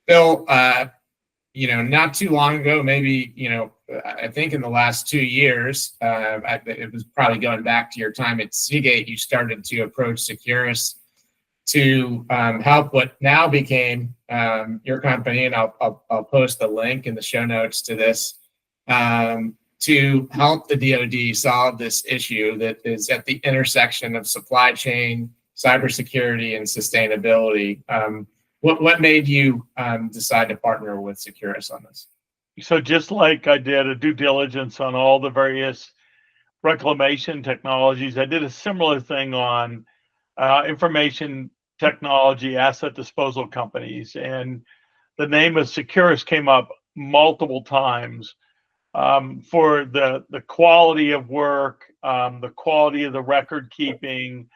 Bill, not too long ago, maybe, I think in the last 2 years, it was probably going back to your time at Seagate, you started to approach Securis to help what now became your company, and I'll post the link in the show notes to this, to help the DOD solve this issue that is at the intersection of supply chain, cybersecurity, and sustainability. What made you decide to partner with Securis on this? So just like I did a due diligence on all the various reclamation technologies, I did a similar thing on information technology asset disposal companies. And the name of Securis came up multiple times for the quality of work, the quality of the record keeping,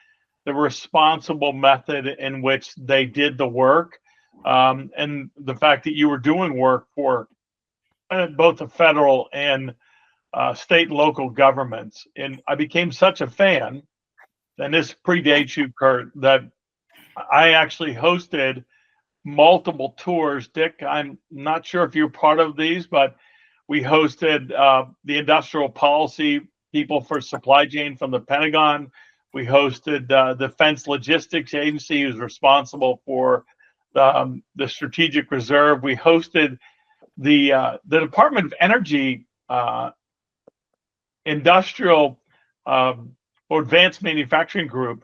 the responsible method in which they did the work, and the fact that you were doing work for both the federal and state and local governments. And I became such a fan, and this predates you, Kurt, that I actually hosted multiple tours. Dick, I'm not sure if you're part of these, but we hosted the industrial policy people for supply chain from the Pentagon. We hosted the Defense Logistics Agency, who's responsible for the Strategic Reserve. We hosted the Department of Energy Industrial or Advanced Manufacturing Group.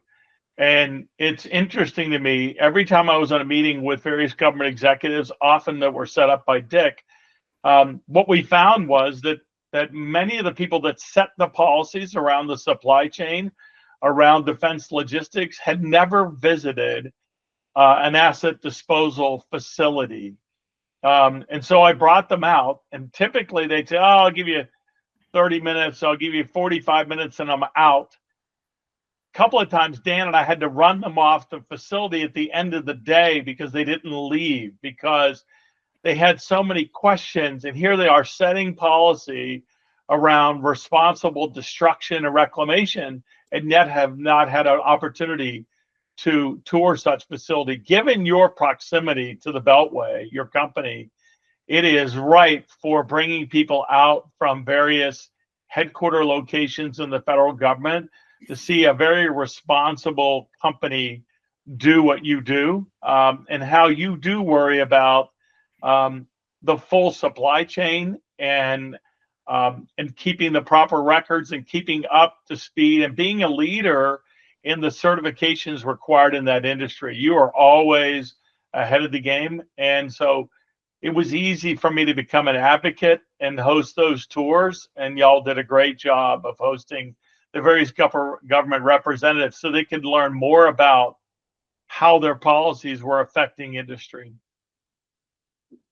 And it's interesting to me, every time I was on a meeting with various government executives, often that were set up by Dick, what we found was that many of the people that set the policies around the supply chain, around defense logistics, had never visited an asset disposal facility. And so I brought them out, and typically they'd say, oh, I'll give you 30 minutes, I'll give you 45 minutes, and I'm out. A couple of times, Dan and I had to run them off the facility at the end of the day because they didn't leave, because they had so many questions. And here they are setting policy around responsible destruction and reclamation, and yet have not had an opportunity to tour such facility. Given your proximity to the Beltway, your company, it is ripe for bringing people out from various headquarter locations in the federal government to see a very responsible company do what you do, and how you do worry about the full supply chain and keeping the proper records and keeping up to speed and being a leader in the certifications required in that industry. You are always ahead of the game. And so it was easy for me to become an advocate and host those tours. And y'all did a great job of hosting the various government representatives so they could learn more about how their policies were affecting industry.